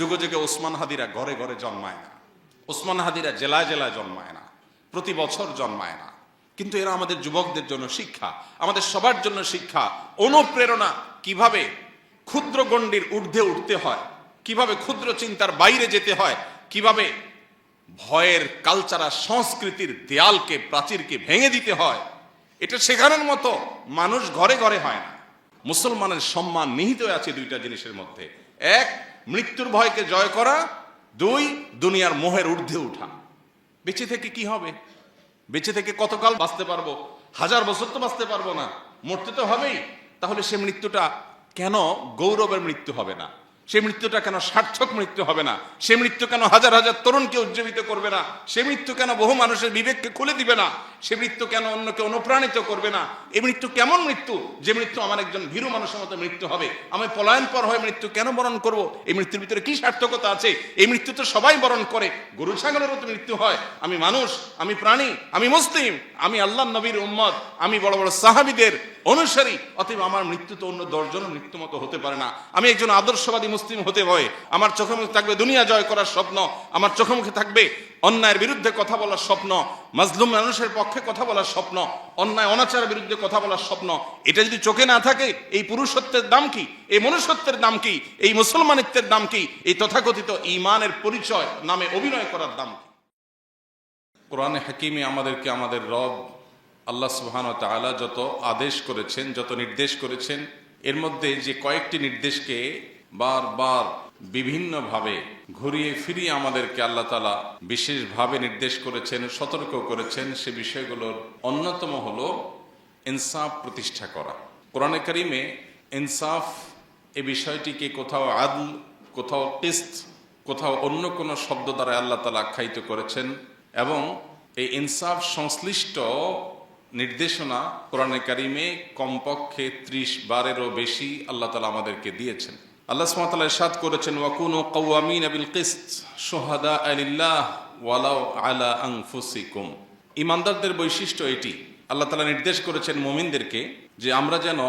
যুগে যুগে ওসমান হাদিরা ঘরে ঘরে জন্মায় না, ওসমান হাদিরা জেলায় জেলায় জন্মায় না, প্রতি বছর জন্মায় না, কিন্তু এরা আমাদের যুবকদের জন্য শিক্ষা, আমাদের সবার জন্য শিক্ষা, অনুপ্রেরণা। কিভাবে ক্ষুদ্র গণ্ডির ঊর্ধ্বে উঠতে হয়, কিভাবে ক্ষুদ্র চিন্তার বাইরে যেতে হয়, কিভাবে ভয়ের কালচারাল সংস্কৃতির দেয়ালকে, প্রাচীরকে ভেঙে দিতে হয়, এটা শেখানোর মতো মানুষ ঘরে ঘরে হয় না। মুসলমানের সম্মান নিহিত আছে দুইটা জিনিসের মধ্যে: এক, মৃত্যুর ভয়কে জয় করা; দুই, দুনিয়ার মোহের ঊর্ধ্বে উঠা। বেঁচে থেকে কি হবে? বেঁচে থেকে কতকাল বাঁচতে পারবো? 1000 বছর তো বাঁচতে পারবো না, মরতে তো হবেই। তাহলে সে মৃত্যুটা কেন গৌরবের মৃত্যু হবে না? সে মৃত্যুটা কেন সার্থক মৃত্যু হবে না? সে মৃত্যু কেন হাজার হাজার তরুণকে উজ্জীবিত করবে না? সে মৃত্যু কেন বহু মানুষের বিবেককে খুলে দিবে না? সে মৃত্যু কেন অন্যকে অনুপ্রাণিত করবে না? এই মৃত্যু কেমন মৃত্যু, যে মৃত্যু আমার একজন ভীরু মানুষের মতো মৃত্যু হবে? আমি পলায়ন পর হয়ে মৃত্যু কেন বরণ করব? এই মৃত্যুর ভিতরে কি সার্থকতা আছে? এই মৃত্যু তো সবাই বরণ করে, গরু ছাগলেরও তো মৃত্যু হয়। আমি মানুষ, আমি প্রাণী, আমি মুসলিম, আমি আল্লাহর নবীর উম্মত, আমি বড় বড় সাহাবীদের অনুসারী, অতএব আমার মৃত্যু তো অন্য 10 জনের মৃত্যু মতো হতে পারে না। আমি একজন আদর্শবাদী মুসলিম হতে হয়। আমার চোখে মুখে থাকবে দুনিয়া জয় করার স্বপ্ন, আমার চোখে মুখে থাকবে অন্যায়ের বিরুদ্ধে কথা বলার স্বপ্ন, মাজলুম মানুষের পক্ষে কথা বলার স্বপ্ন, অন্যায় অনাচারের বিরুদ্ধে কথা বলার স্বপ্ন। এটা যদি চোখে না থাকে, এই পুরুষত্বের দাম কি? এই মনুষ্যত্বের দাম কি? এই মুসলমানিত্বের দাম কি? এই তথাকথিত ঈমানের পরিচয় নামে অভিনয় করার দাম কি? কোরআনে হাকিমে আমাদেরকে আমাদের রব আল্লাহ সুবহানাহু ওয়া তাআলা যত আদেশ করেছেন, যত নির্দেশ করেছেন, এর মধ্যে যে কয়েকটি নির্দেশকে বারবার বিভিন্নভাবে ঘুরিয়ে ফিরিয়ে আমাদেরকে আল্লাহ তাআলা বিশেষভাবে নির্দেশ করেছেন, সতর্ক করেছেন, সে বিষয়গুলোর অন্যতম হলো ইনসাফ প্রতিষ্ঠা করা। কোরআনে কারিমে ইনসাফ এই বিষয়টিকে কোথাও আদল, কোথাও কিসত, কোথাও অন্য কোনো শব্দ দ্বারা আল্লাহ তাআলা আখ্যায়িত করেছেন, এবং এই ইনসাফ সংশ্লিষ্ট নির্দেশনা কোরআনে কারিমে কমপক্ষে 30 বারেরও বেশি আল্লাহ তাআলা আমাদেরকে দিয়েছেন। আল্লাহ সুবহানাহু ওয়া তাআলা ইরশাদ করেছেন, ওয়াকুনু কাওয়ামিনা বিল কিসত শুহাদাআ লিল্লাহ ওয়ালাউ আলা আনফুসিকুম। ঈমানদারদের বৈশিষ্ট্য এটি। আল্লাহ তাআলা নির্দেশ করেছেন মুমিনদেরকে যে আমরা যেন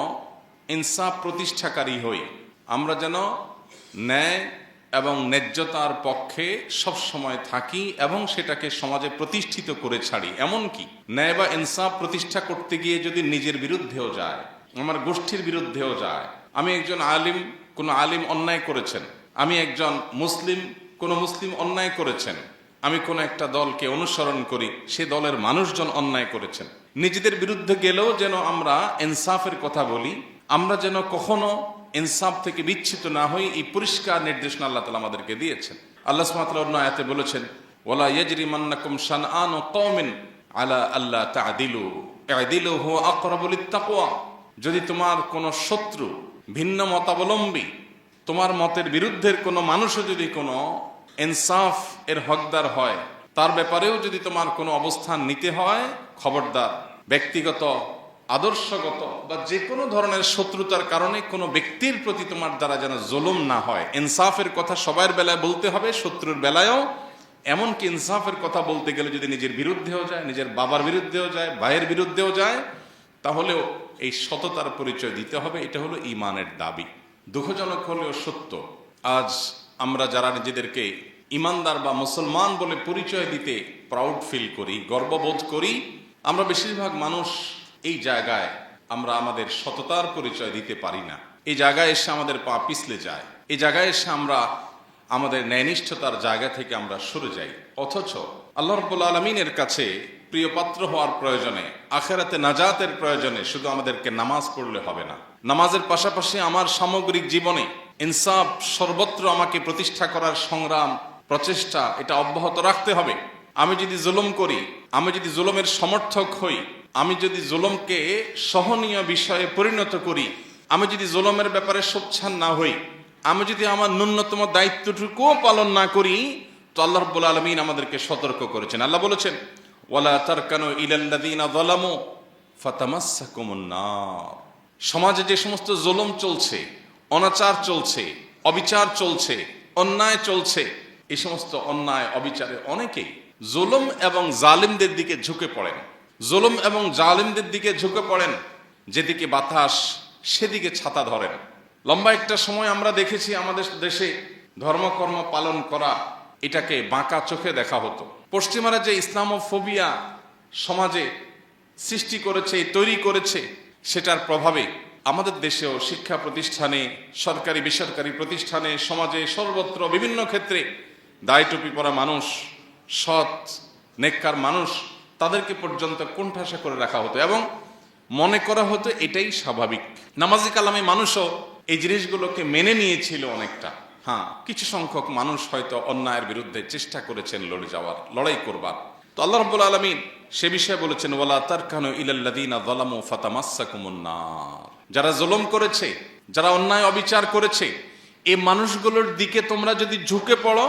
ইনসাফ প্রতিষ্ঠাকারী হই, আমরা যেন ন্যায় এবং ন্যায্যতার পক্ষে সব সময় থাকি এবং সেটাকে সমাজে প্রতিষ্ঠিত করে ছাড়ি। এমনকি ন্যায় বা ইনসাফ প্রতিষ্ঠা করতে গিয়ে যদি নিজের বিরুদ্ধেও যায়, আমার গোষ্ঠীর বিরুদ্ধেও যায়, আমি একজন আলিম, কোনো আলিম অন্যায় করেছেন, আমি একজন মুসলিম, কোনো মুসলিম অন্যায় করেছেন, আমি কোনো একটা দলকে অনুসরণ করি, সে দলের মানুষজন অন্যায় করেছেন, নিজেদের বিরুদ্ধে গেলেও যেন আমরা ইনসাফের কথা বলি, আমরা যেন কখনো ইনসাফ থেকে বিচ্ছিত না হই, এই পরিষ্কার নির্দেশনা আল্লাহ তাআলা আমাদেরকে দিয়েছেন। আল্লাহ সুবহানাহু ওয়া তাআলা অন্য আয়াতে বলেছেন, ওয়ালা ইয়াজরিমান্নাকুম শানআনু কওমিন আলা আল্লা তা'দিলু ই'দিলু হুয়া আকরাবু লিত-তাকওয়া। যদি তোমার কোনো শত্রু, ভিন্ন মতাবলম্বী, তোমার মতের বিরুদ্ধের কোনো মানুষও যদি কোনো ইনসাফ এর হকদার হয়, তার ব্যাপারেও যদি তোমার কোনো অবস্থান নিতে হয়, খবরদার ব্যক্তিগত, আদর্শগত বা যে কোনো ধরনের শত্রুতার কারণে কোনো ব্যক্তির প্রতি তোমার দ্বারা যেন জুলুম না হয়। ইনসাফের কথা সবার বেলায় বলতে হবে, শত্রুর বেলায়ও। এমনকি ইনসাফের কথা বলতে গেলে যদি নিজের বিরুদ্ধেও যায়, নিজের বাবার বিরুদ্ধেও যায়, ভাইয়ের বিরুদ্ধেও যায়, তাহলেও এই সততার পরিচয় দিতে হবে। এটা হলো ঈমানের দাবি। দুঃখজনক হলেও সত্য, আজ আমরা যারা নিজেদেরকে ঈমানদার বা মুসলমান বলে পরিচয় দিতে প্রাউড ফিল করি, গর্ববোধ করি, আমরা বেশিরভাগ মানুষ এই জায়গায় আমরা আমাদের সততার পরিচয় দিতে পারি না। এই জায়গায় এসে আমাদের পা পিছলে যায়, এই জায়গায় এসে আমরা আমাদের ন্যায়নিষ্ঠতার জায়গা থেকে আমরা সরে যাই। অথচ আল্লাহ রাব্বুল আলামিনের কাছে প্রিয় পাত্র হওয়ার প্রয়োজনে, আখিরাতে নাজাতের প্রয়োজনে শুধু আমাদেরকে নামাজ পড়লে হবে না। নামাজের পাশাপাশি আমার সামগ্রিক জীবনে ইনসাফ সর্বত্র আমাকে প্রতিষ্ঠা করার সংগ্রাম, প্রচেষ্টা, এটা অব্যাহত রাখতে হবে। আমি যদি জুলুম করি, আমি যদি জুলুমের সমর্থক হই, আমি যদি জুলুমকে সহনীয় বিষয়ে পরিণত করি, আমি যদি জুলুমের ব্যাপারে সোচ্চার না হই, আমি যদি আমার ন্যূনতম দায়িত্বটুকুও পালন না করি, তো আল্লাহ রাব্বুল আলামিন আমাদেরকে সতর্ক করেছেন। আল্লাহ বলেছেন, ওয়ালা তারকানু ইলাল্লাযীনা যালামু ফাতামাসসাকুমুন নার। সমাজে যে সমস্ত জুলুম চলছে, অনাচার চলছে, অবিচার চলছে, অন্যায় চলছে, এই সমস্ত অন্যায় অবিচারে অনেকেই জুলুম এবং জালিমদের দিকে ঝুঁকে পড়েন, জুলুম এবং জালিমদের দিকে ঝুঁকে পড়েন, যেদিকে বাতাস সেদিকে ছাতা ধরেন। লম্বা একটা সময় আমরা দেখেছি আমাদের দেশে ধর্মকর্ম পালন করা এটাকে বাঁকা চোখে দেখা হতো। পশ্চিমারা যে ইসলামোফোবিয়া সমাজে সৃষ্টি করেছে, তৈরি করেছে, সেটার প্রভাবে আমাদের দেশেও শিক্ষা প্রতিষ্ঠানে, সরকারি বেসরকারি প্রতিষ্ঠানে, সমাজে সর্বত্র বিভিন্ন ক্ষেত্রে দায় টুপি পরা মানুষ, সৎ নেককার মানুষ, তাদেরকে পর্যন্ত কোণঠাসা করে রাখা হতো এবং মনে করা হতো এটাই স্বাভাবিক। নামাজি কালামে মানুষও এই জিনিসগুলোকে মেনে নিয়েছিল অনেকটা। হ্যাঁ, কিছু সংখ্যক মানুষ হয়তো অন্যায়ের বিরুদ্ধে চেষ্টা করেছেন লড়াই করবার। তো আল্লাহ রাব্বুল আলামিন সে বিষয়ে বলেছেন, ওয়ালা তারকানু ইলাল্লাযীনা যালামু ফাতামাসসাকুমুন নার। যারা জুলুম করেছে, যারা অন্যায় অবিচার করেছে, এই মানুষগুলোর দিকে তোমরা যদি ঝুঁকে পড়ো,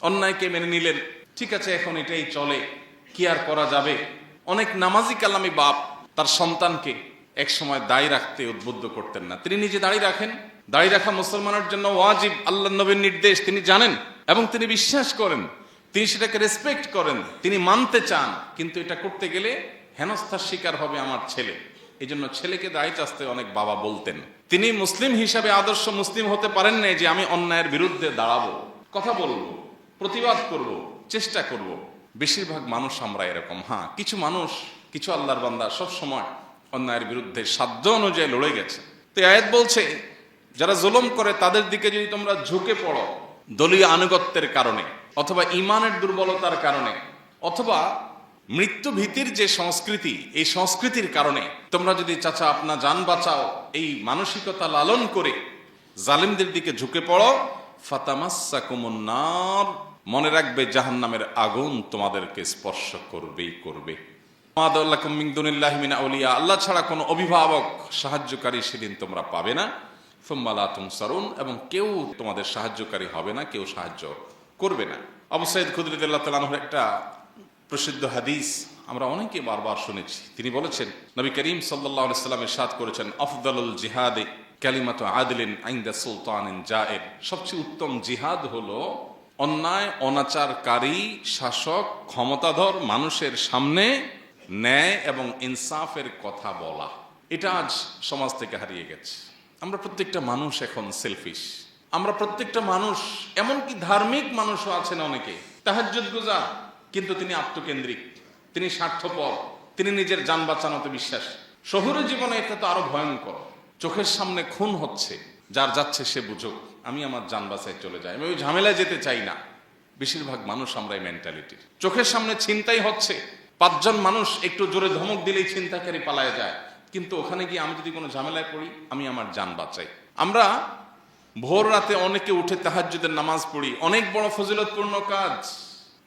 অন্যায়কে মেনে নিলেন, ঠিক আছে এখন এটাই চলে, কি আর করা যাবে। অনেক নামাজি কালামি বাপ তার সন্তানকে এক সময় দাড়ি রাখতে উদ্বুদ্ধ করতেন না। তিনি নিজে দাড়ি রাখেন, দাড়ি রাখা মুসলমানের জন্য ওয়াজিব, আল্লাহ নবীর নির্দেশ তিনি জানেন এবং তিনি বিশ্বাস করেন, তিনি সেটাকে রেসপেক্ট করেন, তিনি মানতে চান। কিন্তু এটা করতে গেলে হেনস্থার শিকার হবে আমার ছেলে, এই জন্য ছেলেকে দাড়ি চাচতে অনেক বাবা বলতেন। তিনি মুসলিম হিসাবে আদর্শ মুসলিম হতে পারেন না যে আমি অন্যায়ের বিরুদ্ধে দাঁড়াবো, কথা বলবো, প্রতিবাদ করব, চেষ্টা করব। বেশিরভাগ মানুষ আমরা এরকম। হ্যাঁ, কিছু মানুষ, কিছু আল্লাহর বান্দা সব সময় অন্যায়ের বিরুদ্ধে সাধ্য অনুযায়ী লড়ে গেছে। তো আয়াত বলছে যারা জুলুম করে তাদের দিকে যদি তোমরা ঝুঁকে পড়ো দলীয় আনুগত্যের কারণে, অথবা ইমানের দুর্বলতার কারণে, অথবা মৃত্যু ভীতির যে সংস্কৃতি, এই সংস্কৃতির কারণে তোমরা যদি চাচা আপনা জান বাঁচাও এই মানসিকতা লালন করে জালিমদের দিকে ঝুঁকে পড়ো, ফাতামাসসাকুমুন নার, মনে রাখবে জাহান্নামের আগুন তোমাদেরকে স্পর্শ করবেই করবে। আল্লাহ ছাড়া কোনো অভিভাবক সাহায্যকারী সেদিন তোমরা পাবে না, সুম্মা লা তুনসারুন, এবং কেউ তোমাদের সাহায্যকারী হবে না, কেউ সাহায্য করবে না। আবু সাঈদ খুদরী রাদিয়াল্লাহু তাআলা আনহুর একটা প্রসিদ্ধ হাদিস আমরা অনেকে বারবার শুনেছি। তিনি বলেছেন, নবী করিম সাল্লাল্লাহু আলাইহি ওয়াসাল্লাম ইরশাদ করেছেন, আফদালুল জিহাদে কালিমাতু আদলিন ইনদা সুলতানিন জায়ের। সবচেয়ে উত্তম জিহাদ হলো অন্যায় অনাচারকারী শাসক ক্ষমতাধর মানুষের সামনে ন্যায় এবং ইনসাফের কথা বলা। এটা আজ সমাজ থেকে হারিয়ে গেছে। আমরা প্রত্যেকটা মানুষ এখন সেলফিশ। আমরা প্রত্যেকটা মানুষ, এমনকি ধার্মিক মানুষও আছেন অনেকে তাহাজ্জুদ গুজার, কিন্তু তিনি আত্মকেন্দ্রিক, তিনি স্বার্থপর, তিনি নিজের জান বাঁচানোতে বিশ্বাস। শহুরে জীবনে এটা তো আরো ভয়ঙ্কর। চোখের সামনে খুন হচ্ছে, যার যাচ্ছে সে বুঝুক, আমি আমার জান বাঁচায় চলে যাই, আমি ওই ঝামেলায় যেতে চাই না। বেশিরভাগ মানুষ আমরা এই মেন্টালিটির। চোখের সামনে ছিনতাই হচ্ছে, 5 জন মানুষ একটু জোরে ধমক দিলেই ছিনতাইকারী পালায় যায়, কিন্তু ওখানে গিয়ে আমি যদি কোনো ঝামেলায় পড়ি, আমি আমার জান বাঁচাই। আমরা ভোর রাতে অনেকে উঠে তাহাজ্জুদের নামাজ পড়ি, অনেক বড় ফজিলতপূর্ণ কাজ।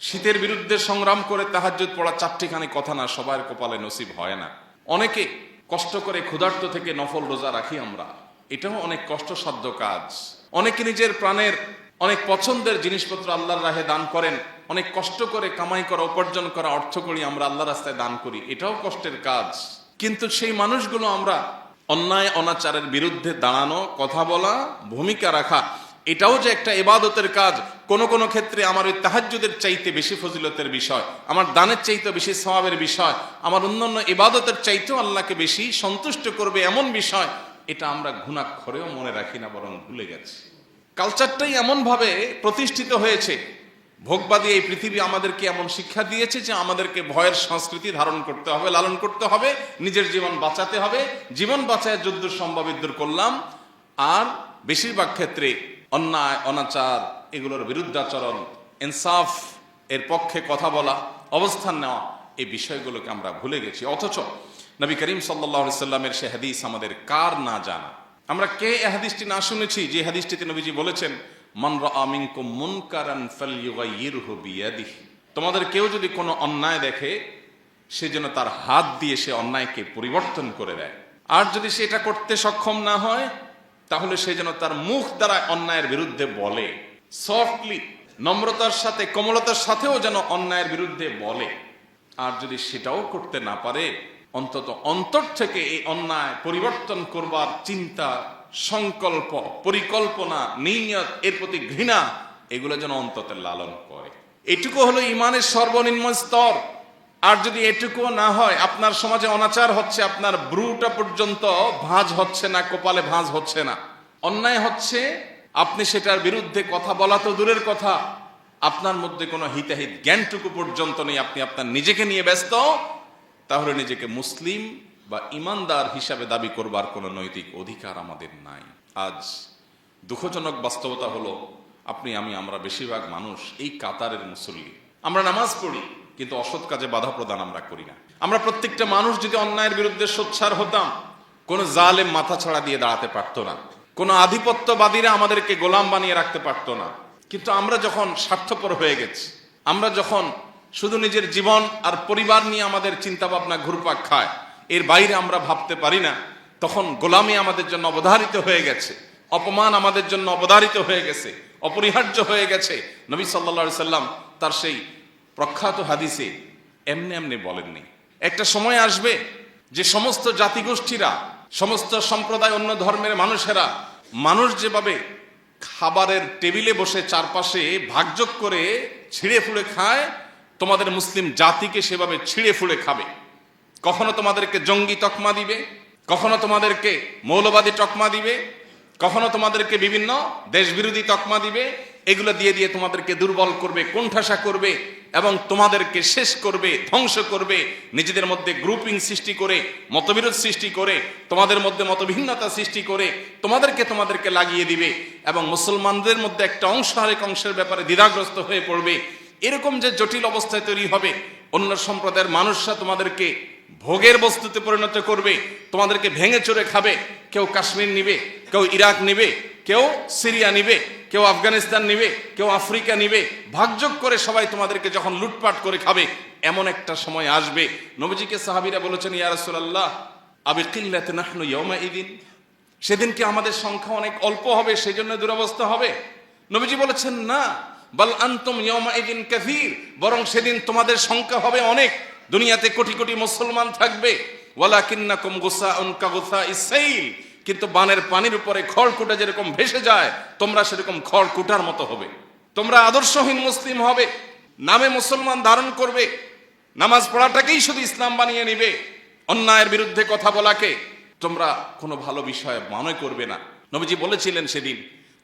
শীতের বিরুদ্ধে সংগ্রাম করে তাহাজ্জুদ পড়া 4টিখানি কথা না, সবার কপালে নসিব হয় না। অনেকে কষ্ট করে ক্ষুধার্ত থেকে নফল রোজা রাখি আমরা, এটাও অনেক কষ্টসাধ্য কাজ। অনেকে নিজের প্রাণের অনেক পছন্দের জিনিসপত্র আল্লাহর রাহে দান করেন, অনেক কষ্ট করে কামাই করা, উপার্জন করা অর্থ করি আমরা আল্লাহর রাস্তায় দান করি, এটাও কষ্টের কাজ। কিন্তু সেই মানুষগুলো আমরা অন্যায় অনাচারের বিরুদ্ধে দাঁড়ানো, কথা বলা, ভূমিকা রাখা, এটাও যে একটা ইবাদতের কাজ। কোনো কোনো ক্ষেত্রে আমার ওই তাহাজ্জুদের চাইতে বেশি ফজিলতের বিষয়, আমার দানের চাইতে বেশি সওয়াবের বিষয়, আমার অন্যান্য ইবাদতের চাইতেও আল্লাহকে বেশি সন্তুষ্ট করবে এমন বিষয়, এটা আমরা ঘুণাক্ষরেও মনে রাখি না, বরং ভুলে গেছি। কালচারটাই এমন ভাবে প্রতিষ্ঠিত হয়েছে, ভোগবাদী এই পৃথিবী আমাদেরকে এমন শিক্ষা দিয়েছে যে আমাদেরকে ভয়ের সংস্কৃতি ধারণ করতে হবে, লালন করতে হবে, নিজের জীবন বাঁচাতে হবে। জীবন বাঁচায় যদ্দূর সম্ভব ইদ্দূর করলাম। আর বেশিরভাগ ক্ষেত্রে অন্যায় অনাচার এগুলোর বিরুদ্ধাচরণ, ইনসাফ এর পক্ষে কথা বলা, অবস্থান নেওয়া, এই বিষয়গুলোকে আমরা ভুলে গেছি। অথচ নবী করিম সাল্লাল্লাহু আলাইহি সাল্লামের সে হাদিস আমাদের কার না জানা। আমরা কে এই হাদিসটি না শুনেছি, যে হাদিসটিতে নবীজি বলেছেন, মান রাআ মিনকুম মুনকারান ফালইয়ুগাইয়িরহু বিয়াদিহি। তোমাদের কেউ যদি কোনো অন্যায় দেখে, সে যেন তার হাত দিয়ে সে অন্যায়কে পরিবর্তন করে দেয়। আর যদি সেটা করতে সক্ষম না হয়, তাহলে সে যেন তার মুখ দ্বারা অন্যায়ের বিরুদ্ধে বলে, সফটলি, নম্রতার সাথে, কোমলতার সাথেও যেন অন্যায়ের বিরুদ্ধে বলে। আর যদি সেটাও করতে না পারে, অন্তত অন্তর থেকে এই অন্যায় পরিবর্তন করবার চিন্তা, সংকল্প, পরিকল্পনা, নিয়ত, এর প্রতি ঘৃণা, এগুলো যেন অন্তত লালন করে। এটুকু হলো ইমানের সর্বনিম্ন স্তর। আর যদি এটুকুও না হয়, আপনার সমাজে অনাচার হচ্ছে, আপনার ব্রুটা পর্যন্ত ভাঁজ হচ্ছে না, কপালে ভাঁজ হচ্ছে না, অন্যায় হচ্ছে, আপনি সেটার বিরুদ্ধে কথা বলা তো দূরের কথা, আপনার মধ্যে কোনো হিতাহিত জ্ঞানটুকু পর্যন্ত নেই, আপনি আপনার নিজেকে নিয়ে ব্যস্ত, তাহলে নিজেকে মুসলিম বা ইমানদার হিসাবে দাবি করবার কোনো নৈতিক অধিকার আমাদের নাই। আজ দুঃখজনক বাস্তবতা হলো আমরা বেশিরভাগ মানুষ এই কাতারের মুসল্লি। আমরা নামাজ পড়ি কিন্তু অসৎ কাজে বাধা প্রদান আমরা করি না। আমরা প্রত্যেকটা মানুষ যদি অন্যায়ের বিরুদ্ধে সোচ্চার হতাম, কোনো জালেম মাথা ছাড়া দিয়ে দাঁড়াতে পারতো না, কোনো আধিপত্যবাদীরা আমাদেরকে গোলাম বানিয়ে রাখতে পারতো না। কিন্তু আমরা যখন স্বার্থপর হয়ে গেছি, আমরা যখন শুধু নিজের জীবন আর পরিবার নিয়ে আমাদের চিন্তা ভাবনা ঘুরপাক খায়, এর বাইরে আমরা ভাবতে পারি না, তখন গোলামি আমাদের জন্য অবধারিত হয়ে গেছে, অপমান আমাদের জন্য অবধারিত হয়ে গেছে, অপরিহার্য হয়ে গেছে। নবী সাল্লাল্লাহু আলাইহি সাল্লাম তার সেই প্রখ্যাত হাদিসে এমনি এমনি বলেননি, একটা সময় আসবে যে সমস্ত জাতিগোষ্ঠীরা, সমস্ত সম্প্রদায়, অন্য ধর্মের মানুষেরা, মানুষ যেভাবে খাবারের টেবিলে বসে চারপাশে ভাগযোগ করে ছিঁড়ে ফুড়ে খায়, তোমাদের মুসলিম জাতিকে সেভাবে ছিঁড়ে ফুড়ে খাবে। কখনো তোমাদেরকে জঙ্গি তকমা দিবে, কখনো তোমাদেরকে মৌলবাদী তকমা দিবে, কখনো তোমাদেরকে বিভিন্ন দেশবিরোধী তকমা দিবে। এগুলো দিয়ে দিয়ে তোমাদেরকে দুর্বল করবে, কোণঠাসা করবে এবং তোমাদেরকে শেষ করবে, ধ্বংস করবে। নিজেদের মধ্যে গ্রুপিং সৃষ্টি করে, মতবিরোধ সৃষ্টি করে, তোমাদের মধ্যে মতভিন্নতা সৃষ্টি করে তোমাদেরকে লাগিয়ে দিবে এবং মুসলমানদের মধ্যে একটা অংশ আরেক অংশের ব্যাপারে দ্বিধাগ্রস্ত হয়ে পড়বে। এরকম যে জটিল অবস্থায় তৈরি হবে, অন্য সম্প্রদায়ের মানুষরা তোমাদেরকে ভোগের বস্তুতে পরিণত করবে, তোমাদেরকে ভেঙে চড়ে খাবে। কেউ কাশ্মীর নিবে, কেউ ইরাক নিবে, কেউ সিরিয়া নিবে, কেউ আফগানিস্তান নিবে, কেউ আফ্রিকা নিবে। ভাগযোগ করে সবাই তোমাদেরকে যখন লুটপাট করে খাবে, এমন একটা সময় আসবে। নবীজিকে সাহাবীরা বলেছেন, ইয়া রাসূলুল্লাহ আবি কিল্লাতি নাহনু ইয়াউমাইদিন, সেদিন কি আমাদের সংখ্যা অনেক অল্প হবে, সেই জন্য দুরবস্থা হবে? নবীজি বলেছেন, না, বাল আনতুম ইয়াউমাইদিন কাসীর, বরং সেদিন তোমাদের সংখ্যা হবে অনেক। দুনিয়াতে কোটি কোটি মুসলমান থাকবে, ওয়ালাকিন্নাকুম গুসাউন কাগুসাইস সাইল, কিন্তু বানের পানির উপরে খড়কুটা যেরকম ভেসে যায়, তোমরা সেরকম খড়কুটার মতো হবে। তোমরা আদর্শহীন মুসলিম হবে, নামে মুসলমান ধারণ করবে, নামাজ পড়াটাকেই শুধু ইসলাম বানিয়ে নিবে, অন্যায়ের বিরুদ্ধে কথা বলাকে তোমরা কোনো ভালো বিষয় মনে করবে না। নবীজি বলেছিলেন সেদিন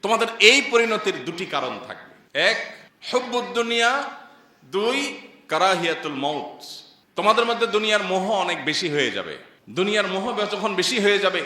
তোমাদের এই পরিণতির দুটি কারণ থাকবে, এক হুব্বুদ দুনিয়া, দুই কারাহিয়াতুল মউত। তোমাদের মধ্যে দুনিয়ার মোহ অনেক বেশি হয়ে যাবে। দুনিয়ার মোহ যখন বেশি হয়ে যাবে,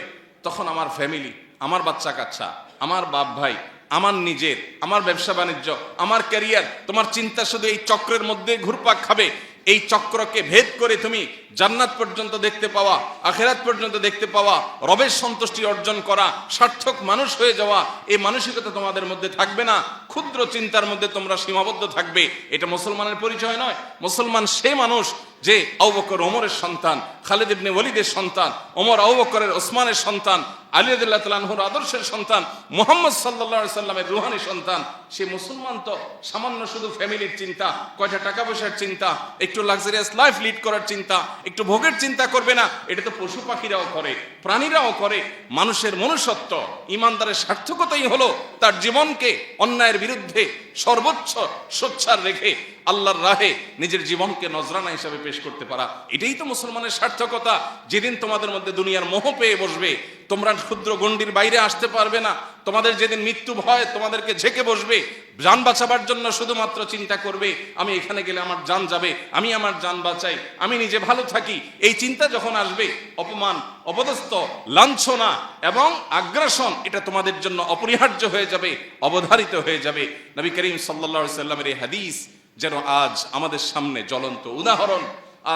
তখন আমার ফ্যামিলি, আমার বাচ্চা কাচ্চা, আমার বাপ ভাই, আমার নিজের, আমার ব্যবসা বাণিজ্য, আমার ক্যারিয়ার, তোমার চিন্তা শুধু এই চক্রের মধ্যে ঘুরপাক খাবে। এই চক্রকে ভেদ করে তুমি জান্নাত পর্যন্ত দেখতে পাওয়া, আখিরাত পর্যন্ত দেখতে পাওয়া, রবের সন্তুষ্টি অর্জন করা, সার্থক মানুষ হয়ে যাওয়া, এই মানসিকতা তোমাদের মধ্যে থাকবে না। ক্ষুদ্র চিন্তার মধ্যে তোমরা সীমাবদ্ধ থাকবে। এটা মুসলমানের পরিচয় নয়। মুসলমান সে মানুষ যে আবু বকর ওমরের সন্তান, খালিদ ইবনে ওয়ালিদের সন্তান, ওমর আবু বকরের ওসমানের সন্তান, আলী রাদিয়াল্লাহু তাআলা আনহুর আদর্শের সন্তান, মুহাম্মদ সাল্লাল্লাহু আলাইহি সাল্লামের রূহানি সন্তান। সে মুসলমান তো সামান্য শুধু ফ্যামিলির চিন্তা, কয়টা টাকা পয়সার চিন্তা, একটু লাক্সারিয়াস লাইফ লিড করার চিন্তা, একটু ভোগের চিন্তা করবে না। এটা তো পশু পাখিরাও করে, প্রাণীরাও করে। মানুষের মনুষ্যত্ব, ইমানদারের সার্থকতাই হলো তার জীবনকে অন্যায়ের বিরুদ্ধে সর্বোচ্চ সোচ্চার রেখে আল্লাহর রাহে নিজের জীবনকে নজরানা হিসাবে পেশ করতে পারা। এটাই তো মুসলমানের সার্থকতা। যেদিন তোমাদের মধ্যে দুনিয়ার মোহ পেয়ে বসবে, তোমরা ক্ষুদ্র গণ্ডির বাইরে আসতে পারবে না। তোমাদের যেদিন মৃত্যু ভয় তোমাদেরকে ঝেঁকে বসবে, জান বাঁচাবার জন্য শুধুমাত্র চিন্তা করবে, আমি এখানে গেলে আমার জান যাবে, আমি আমার জান বাঁচাই, আমি নিজে ভালো থাকি। এই চিন্তা যখন আসবে, অপমান, অপদস্থ, লাঞ্ছনা এবং আগ্রাসন এটা তোমাদের জন্য অপরিহার্য হয়ে যাবে, অবধারিত হয়ে যাবে। নবী করিম সাল্লাল্লাহু আলাইহি সাল্লামের এই হাদিস যেন আজ আমাদের সামনে জ্বলন্ত উদাহরণ।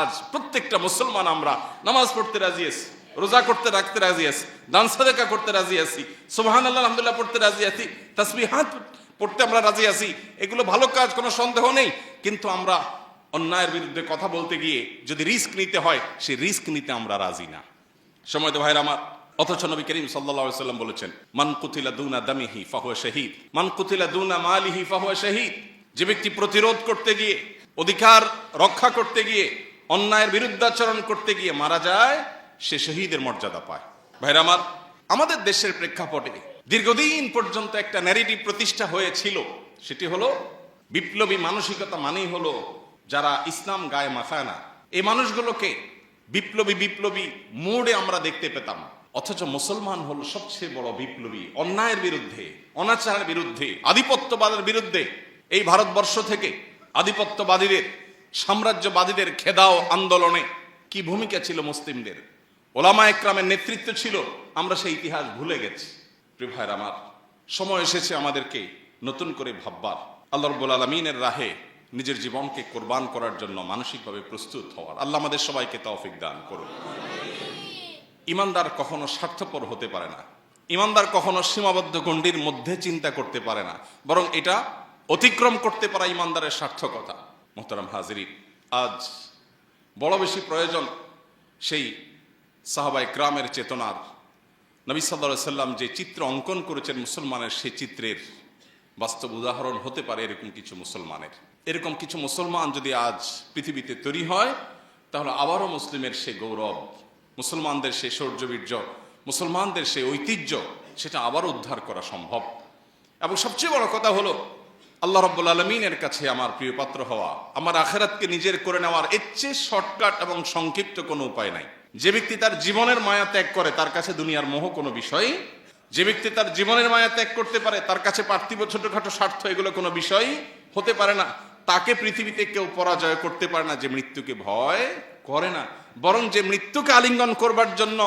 আজ প্রত্যেকটা মুসলমান আমরা নামাজ পড়তে রাজি আছি, রোজা করতে রাখতে রাজি আছি, দান সাদাকা করতে রাজি আছি, সুবহানাল্লাহ আলহামদুলিল্লাহ পড়তে রাজি আছি, তাসবিহাত পড়তে আমরা রাজি আছি। এগুলো ভালো কাজ, কোনো সন্দেহ নেই। কিন্তু আমরা অন্যায়ের বিরুদ্ধে কথা বলতে গিয়ে যদি রিস্ক নিতে হয়, সেই রিস্ক নিতে আমরা রাজি না। সময় তো ভাইরা আমার, অথচ নবী করিম সাল্লাল্লাহু আলাইহি সাল্লাম বলেছেন, মান কুতিলা দুনা দামিহি ফাহুয়া শাহীদ, মান কুতিলা দুনা মালিহি ফাহুয়া শাহীদ। যে ব্যক্তি প্রতিরোধ করতে গিয়ে, অধিকার রক্ষা করতে গিয়ে, অন্যায়ের বিরুদ্ধাচরণ করতে গিয়ে মারা যায়, সে শহীদের মর্যাদা পায়। ভাইরা আমার, আমাদের দেশের প্রেক্ষাপটে দীর্ঘদিন পর্যন্ত একটা ন্যারেটিভ প্রতিষ্ঠা হয়েছিল। সেটি হলো বিপ্লবী মানসিকতা মানেই হলো যারা ইসলাম গায়ে মাখায় না। এই মানুষগুলোকে বিপ্লবী মুডে আমরা দেখতে পেতাম। অথচ মুসলমান হল সবচেয়ে বড় বিপ্লবী, অন্যায়ের বিরুদ্ধে, অনাচারের বিরুদ্ধে, আধিপত্যবাদের বিরুদ্ধে। এই ভারতবর্ষ থেকে আধিপত্যবাদীদের, সাম্রাজ্যবাদীদের খেদাও আন্দোলনে কি ভূমিকা ছিল মুসলিমদের, ওলামা একরামের নেতৃত্ব ছিল, আমরা সেই ইতিহাস ভুলে গেছি। প্রিয় ভাইরা আমার, সময় এসেছে আমাদেরকে নতুন করে ভাববার, আল্লাহ রাব্বুল আলামিনের রাহে নিজের জীবনকে কোরবান করার জন্য মানসিকভাবে প্রস্তুত হওয়ার। আল্লাহ আমাদের সবাইকে তৌফিক দান করুন। ইমানদার কখনো স্বার্থপর হতে পারে না, ইমানদার কখনো সীমাবদ্ধ গণ্ডির মধ্যে চিন্তা করতে পারে না, বরং এটা অতিক্রম করতে পারা ইমানদারের সার্থকতা। মুহতারাম হাজিরিন, আজ বড় বেশি প্রয়োজন সেই সাহাবায়ে কেরামের চেতনার। নবী সাল্লাল্লাহু আলাইহি সাল্লাম যে চিত্র অঙ্কন করেছেন মুসলমানের, সেই চিত্রের বাস্তব উদাহরণ হতে পারে এরকম কিছু মুসলমানের। এরকম কিছু মুসলমান যদি আজ পৃথিবীতে তৈরি হয়, তাহলে আবারও মুসলিমের সে গৌরব, মুসলমানদের সে শৌর্যবীর্য, মুসলমানদের সে ঐতিহ্য, সেটা আবারও উদ্ধার করা সম্ভব। এবং সবচেয়ে বড় কথা হলো, আল্লাহ রাব্বুল আলামিনের কাছে আমার প্রিয় পাত্র হওয়া, আমার আখিরাতকে নিজের করে নেওয়ার এর চেয়ে শর্টকাট এবং সংক্ষিপ্ত কোনো উপায় নাই। যে ব্যক্তি তার জীবনের মায়া ত্যাগ করে, তার কাছে দুনিয়ার মোহ কোনো বিষয়। যে ব্যক্তি তার জীবনের মায়া ত্যাগ করতে পারে, তার কাছে পার্থিব ছোটখাটো স্বার্থ এগুলো কোনো বিষয় হতে পারে না। তাকে পৃথিবীতে কেউ পরাজয় করতে পারে না যে মৃত্যুকে ভয় করে না, বরং যে মৃত্যুকে আলিঙ্গন করবার জন্য,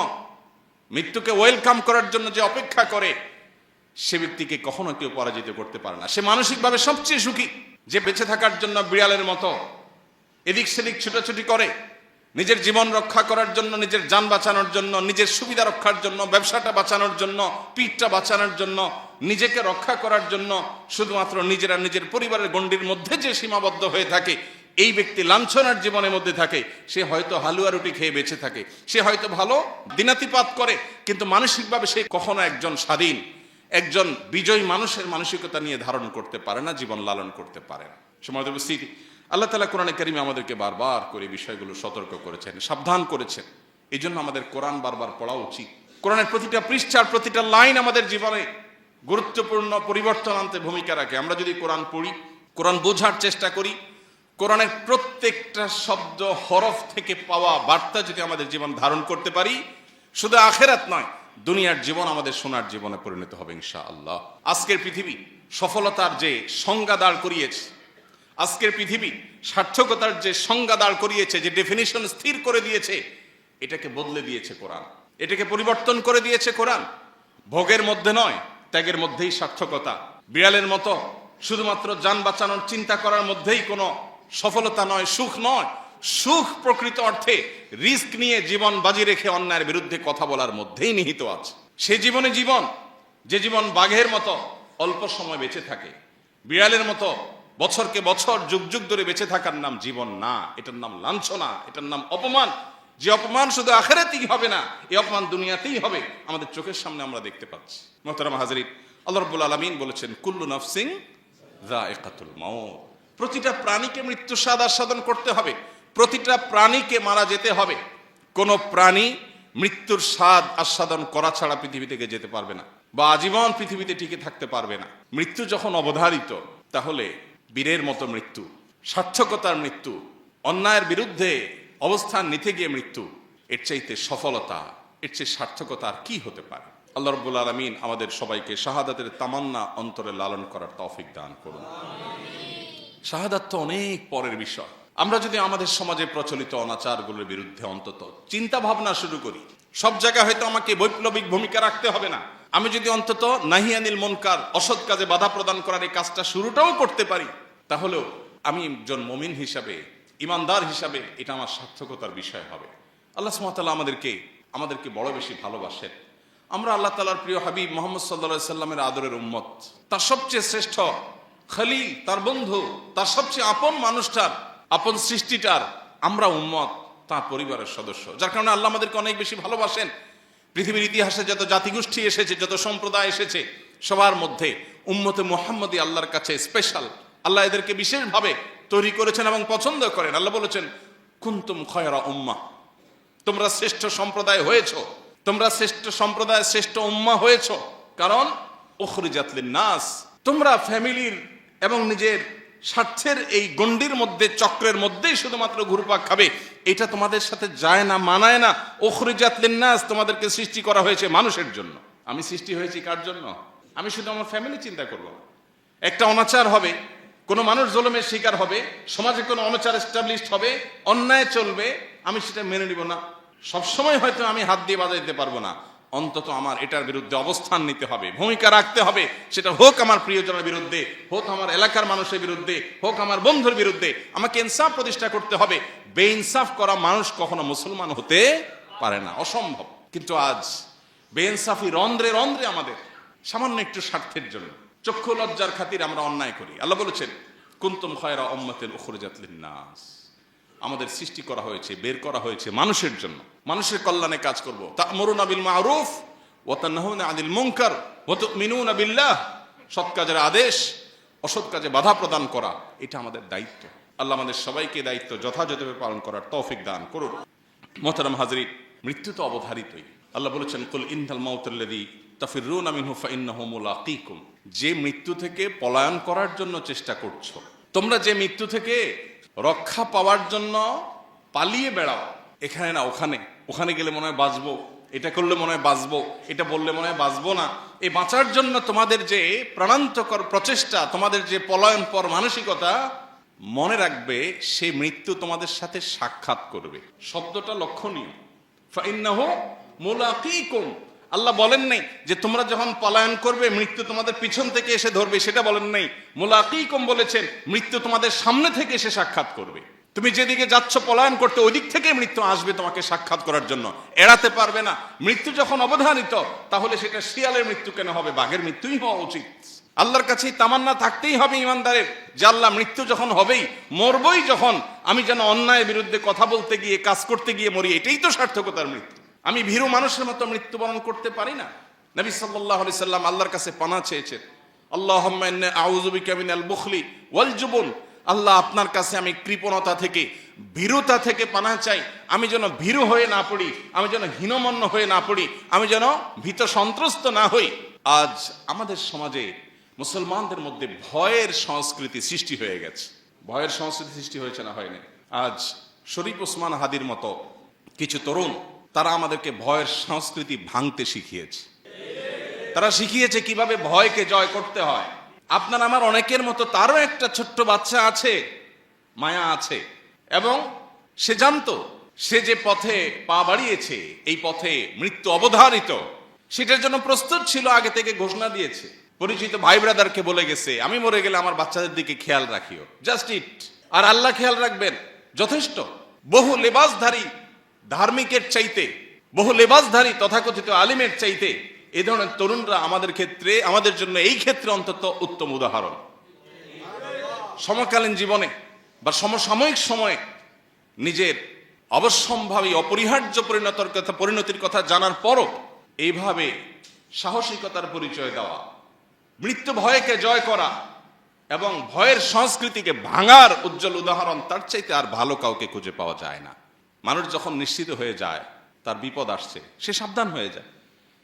মৃত্যুকে ওয়েলকাম করার জন্য যে অপেক্ষা করে, সে ব্যক্তিকে কখনো কেউ পরাজিত করতে পারে না। সে মানসিকভাবে সবচেয়ে সুখী। যে বেঁচে থাকার জন্য বিড়ালের মতো এদিক সেদিক ছুটাছুটি করে, নিজের জীবন রক্ষা করার জন্য, নিজের যান বাঁচানোর জন্য, নিজের সুবিধা রক্ষার জন্য, ব্যবসাটা বাঁচানোর জন্য, পিঠটা বাঁচানোর জন্য, নিজেকে রক্ষা করার জন্য শুধুমাত্র নিজেরা নিজের পরিবারের গণ্ডির মধ্যে যে সীমাবদ্ধ হয়ে থাকে, এই ব্যক্তি লাঞ্ছনার জীবনের মধ্যে থাকে। সে হয়তো হালুয়া রুটি খেয়ে বেঁচে থাকে, সে হয়তো ভালো দিনাতিপাত করে, কিন্তু মানসিকভাবে সে কখনো একজন স্বাধীন, একজন বিজয়ী মানুষের মানসিকতা নিয়ে ধারণ করতে পারে না, জীবন লালন করতে পারে না। সময় উপস্থিতি, আল্লাহ তাআলা কোরআনে কারিমে আমাদেরকে বারবার করে বিষয়গুলো সতর্ক করেছেন, সাবধান করেছেন। এই জন্য আমাদের কোরআন বারবার পড়া উচিত। কোরআনের প্রতিটা পৃষ্ঠার প্রতিটা লাইন আমাদের জীবনে গুরুত্বপূর্ণ পরিবর্তন আনতে ভূমিকা রাখে। আমরা যদি কোরআন পড়ি, কোরআন বোঝার চেষ্টা করি, কোরআনের প্রত্যেকটা শব্দ হরফ থেকে পাওয়া বার্তা যদি আমাদের জীবন ধারণ করতে পারি, শুধু আখিরাত নয়, দুনিয়ার জীবন আমাদের সোনার জীবনে পরিণত হবে ইনশাআল্লাহ। আজকের পৃথিবী সফলতার যে সংজ্ঞা দাঁড় করিয়েছে, আজকের পৃথিবী সার্থকতার যে সংজ্ঞা দাঁড় করিয়েছে, যে ডেফিনিশন স্থির করে দিয়েছে, এটাকে বদলে দিয়েছে কোরআন, এটাকে পরিবর্তন করে দিয়েছে কোরআন। ভোগের মধ্যে নয়, ত্যাগের মধ্যেই সার্থকতা। বিড়ালের মতো শুধুমাত্র যান বাঁচানোর চিন্তা করার মধ্যেই কোনো সফলতা নয়, সুখ নয়। সুখ প্রকৃত অর্থে রিস্ক নিয়ে জীবন বাজি রেখে অন্যায়ের বিরুদ্ধে কথা বলার মধ্যেই নিহিত আছে। সে জীবনে জীবন, যে জীবন বাঘের মতো অল্প সময় বেঁচে থাকে, বিড়ালের মতো বছরকে বছর যুগ যুগ ধরে বেঁচে থাকার নাম জীবন না, এটার নাম লাঞ্ছনা, এটার নাম অপমান। যে অপমান শুধু আখিরাতেই হবে না, এই অপমান দুনিয়াতেই হবে, আমাদের চোখের সামনে আমরা দেখতে পাচ্ছি। মুহতারাম হাজিরিন, আল্লাহ রাব্বুল আলামিন বলেছেন, কুল্লু নাফসিন যায়িকাতুল মাউত। প্রতিটা প্রাণীকে মৃত্যু স্বাদ আস্বাদন করতে হবে, প্রতিটা প্রাণীকে মারা যেতে হবে। কোন প্রাণী মৃত্যুর স্বাদ আস্বাদন করা ছাড়া পৃথিবী থেকে যেতে পারবে না, বা আজীবন পৃথিবীতে টিকে থাকতে পারবে না। মৃত্যু যখন অবধারিত, তাহলে বীরের মতো মৃত্যু, সার্থকতার মৃত্যু, অন্যায়ের বিরুদ্ধে অবস্থান নিতে গিয়ে মৃত্যু, এর চাইতে সফলতা, এর চেয়ে সার্থকতা আর কি হতে পারে? আল্লাহ রাব্বুল আলামিন আমাদের সবাইকে শাহাদাতের তামান্না অন্তরে লালন করার তৌফিক দান করুন। শাহাদাত তো অনেক পরের বিষয়। আমরা যদি আমাদের সমাজে প্রচলিত অনাচারগুলোর বিরুদ্ধে অন্তত চিন্তা ভাবনা শুরু করি, সব জায়গায় হয়তো আমাকে বৈপ্লবিক ভূমিকা রাখতে হবে না, আমি যদি অন্তত নাহি আনিল মুনকার, অসৎ কাজে বাধা প্রদান করার এই কাজটা শুরুটাও করতে পারি, তাহলেও আমি একজন মুমিন হিসাবে, ইমানদার হিসাবে এটা আমার সার্থকতার বিষয় হবে। আল্লাহ সুবহানাহু ওয়া তাআলা আমাদেরকে বড় বেশি ভালোবাসেন। আমরা আল্লাহ তাআলার প্রিয় হাবিব মুহাম্মদ সাল্লাল্লাহু আলাইহি সাল্লামের আদরের উম্মত, তার সবচেয়ে শ্রেষ্ঠ খলিল, তার বন্ধু, তার সবচেয়ে আপন মানুষটার, আপন সৃষ্টিটার আমরা উম্মত, তার পরিবারের সদস্য। যার কারণে আল্লাহ আমাদেরকে অনেক বেশি ভালোবাসেন। পৃথিবীর ইতিহাসে যত জাতিগোষ্ঠী এসেছে, যত সম্প্রদায় এসেছে, সবার মধ্যে উম্মতে মুহাম্মদী আল্লাহর কাছে স্পেশাল। আল্লাহ এদেরকে বিশেষভাবে তৈরি করেছেন এবং পছন্দ করেন। আল্লাহ বলেছেন, কুনতুম খায়রা উম্মাহ, তোমরা শ্রেষ্ঠ সম্প্রদায় হয়েছ, তোমরা শ্রেষ্ঠ সম্প্রদায়, শ্রেষ্ঠ উম্মাহ হয়েছ। কারণ উখরিজাত লিন-নাস, তোমরা ফ্যামিলির এবং নিজের স্বার্থের এই গণ্ডির মধ্যে, চক্রের মধ্যেই শুধুমাত্র ঘুরপাক খাবে, এটা তোমাদের সাথে যায় না, মানায় না। উখরিজাত লিন্নাস, তোমাদেরকে সৃষ্টি করা হয়েছে মানুষের জন্য। আমি সৃষ্টি হয়েছি কার জন্য? আমি শুধু আমার ফ্যামিলি চিন্তা করব। একটা অনাচার হবে, কোনো মানুষ জুলুমের শিকার হবে, সমাজে কোনো অনাচার এস্টাবলিশড হবে, অন্যায় চলবে, আমি সেটা মেনে নিব না। সবসময় হয়তো আমি হাত দিয়ে বাজাই দিতে পারবো না, অন্তত আমার এটার বিরুদ্ধে অবস্থান নিতে হবে, ভূমিকা রাখতে হবে। সেটা হোক আমার প্রিয়জনের বিরুদ্ধে, হোক আমার এলাকার মানুষের বিরুদ্ধে, হোক আমার বন্ধুর বিরুদ্ধে, আমাকে ইনসাফ প্রতিষ্ঠা করতে হবে। বেইনসাফ করা মানুষ কখনো মুসলমান হতে পারে না, অসম্ভব। কিন্তু আজ বেইনসাফি রন্ধ্রে রন্ধ্রে আমাদের, সামান্য একটু স্বার্থের জন্য, চক্ষু লজ্জার খাতির আমরা অন্যায় করি। আল্লাহ বলেছেন, কুনতুম খায়রা উম্মাতিন উখরিজাত লিন্নাস, আমাদের সৃষ্টি করা হয়েছে, বের করা হয়েছে মানুষের জন্য, মানুষের কল্যাণে কাজ করব। তা'মুরুনা বিল মা'রুফ ওয়া তানহাউনা আনিল মুনকার ওয়া তু'মিনুনা বিল্লাহ, সৎ কাজের আদেশ, অসৎ কাজে বাধা প্রদান করা, এটা আমাদের দায়িত্ব। আল্লাহ আমাদের সবাইকে দায়িত্ব যথাযথভাবে পালন করার তৌফিক দান করুন। মুহতারাম হাজরিন, মৃত্যু তো অবধারিতই। আল্লাহ বলেছেন, কুল ইন্নাল মাউতাল্লাযী তাফিররুনা মিনহু ফাইন্নাহু মুলাকীকুম, যে মৃত্যু থেকে পলায়ন করার জন্য চেষ্টা করছো, তোমরা যে মৃত্যু থেকে রক্ষা পাওয়ার জন্য পালিয়ে বেড়াও, এখানে না ওখানে, ওখানে গেলে মনে হয় বাঁচবো, এটা করলে মনে হয় বাঁচবো, এটা বললে মনে হয় বাঁচবো না, এই বাঁচার জন্য তোমাদের যে প্রাণান্তকর প্রচেষ্টা, তোমাদের যে পলায়ন পর মানসিকতা, মনে রাখবে সে মৃত্যু তোমাদের সাথে সাক্ষাৎ করবে। শব্দটা লক্ষণীয়, ফাইন্নাহু মুলাকীকুম। আল্লাহ বলেন নাই যে তোমরা যখন পলায়ন করবে মৃত্যু তোমাদের পিছন থেকে এসে ধরবে, সেটা বলেন নাই। মুলাকীকুম বলেছেন মৃত্যু তোমাদের সামনে থেকে এসে সাক্ষাৎ করবে। তুমি যেদিকে যাচ্ছ পলায়ন করতে, ওই দিক থেকে মৃত্যু আসবে তোমাকে সাক্ষাৎ করার জন্য, এড়াতে পারবে না। মৃত্যু যখন অবধারিত, তাহলে সেটা শিয়ালের মৃত্যু কেন হবে? বাঘের মৃত্যুই হওয়া উচিত। আল্লাহর কাছে তামান্না থাকতেই হবে ইমানদারের, যে আল্লাহ মৃত্যু যখন হবেই, মরবই যখন, আমি যেন অন্যায়ের বিরুদ্ধে কথা বলতে গিয়ে, কাজ করতে গিয়ে মরি, এটাই তো সার্থকতার মৃত্যু। আমি ভীরু মানুষের মতো মৃত্যুবরণ করতে পারি না। নবী সাল্লাল্লাহু আলাইহি সাল্লাম আল্লাহর কাছে পানাহ চেয়েছেন, আল্লাহুম্মা ইন্নী আউযু বিকা মিনাল বুখলি ওয়াল জুবন, আল্লাহ আপনার কাছে আমি কৃপণতা থেকে, ভীরুতা থেকে পানাহ চাই। আমি যেন ভীরু হয়ে না পড়ি, আমি যেন হীনমন্য হয়ে না পড়ি, আমি যেন ভীত সন্ত্রস্ত না হই। আজ আমাদের সমাজে মুসলমানদের মধ্যে ভয়ের সংস্কৃতি সৃষ্টি হয়ে গেছে। ভয়ের সংস্কৃতি সৃষ্টি হয়েছে না হয়নি? আজ শরীফ ওসমান হাদির মতো কিছু তরুণ, তারা আমাদেরকে ভয়ের সংস্কৃতি ভাঙতে শিখিয়েছে। তারা শিখিয়েছে কিভাবে ভয়কে জয় করতে হয়। আপনার আমার অনেকের মতো তারও একটা ছোট্ট বাচ্চা আছে, মায়া আছে, এবং সে জানতো সে যে পথে পা বাড়িয়েছে, এই পথে মৃত্যু অবধারিত, সেটার জন্য প্রস্তুত ছিল, আগে থেকে ঘোষণা দিয়েছে, পরিচিত ভাই ব্রাদারকে বলে গেছে, আমি মরে গেলে আমার বাচ্চাদের দিকে খেয়াল রাখিও, জাস্ট ইট, আর আল্লাহ খেয়াল রাখবেন, যথেষ্ট। বহু লেবাসধারী ধার্মিকের চাইতে, বহু লেবাসধারী তথাকথিত আলিমের চাইতে এই ধরনের তরুণরা আমাদের ক্ষেত্রে, আমাদের জন্য এই ক্ষেত্রে অন্তত উত্তম উদাহরণ। সমকালীন জীবনে বা সমসাময়িক সময়ে নিজের অবশ্যম্ভাবী অপরিহার্য পরিণতির কথা জানার পরও এইভাবে সাহসিকতার পরিচয় দেওয়া, মৃত্যু ভয়কে জয় করা এবং ভয়ের সংস্কৃতিকে ভাঙার উজ্জ্বল উদাহরণ তার চাইতে আর ভালো কাউকে খুঁজে পাওয়া যায় না। মানুষ যখন নিশ্চিত হয়ে যায় তার বিপদ আসছে, সে সাবধান হয়ে যায়।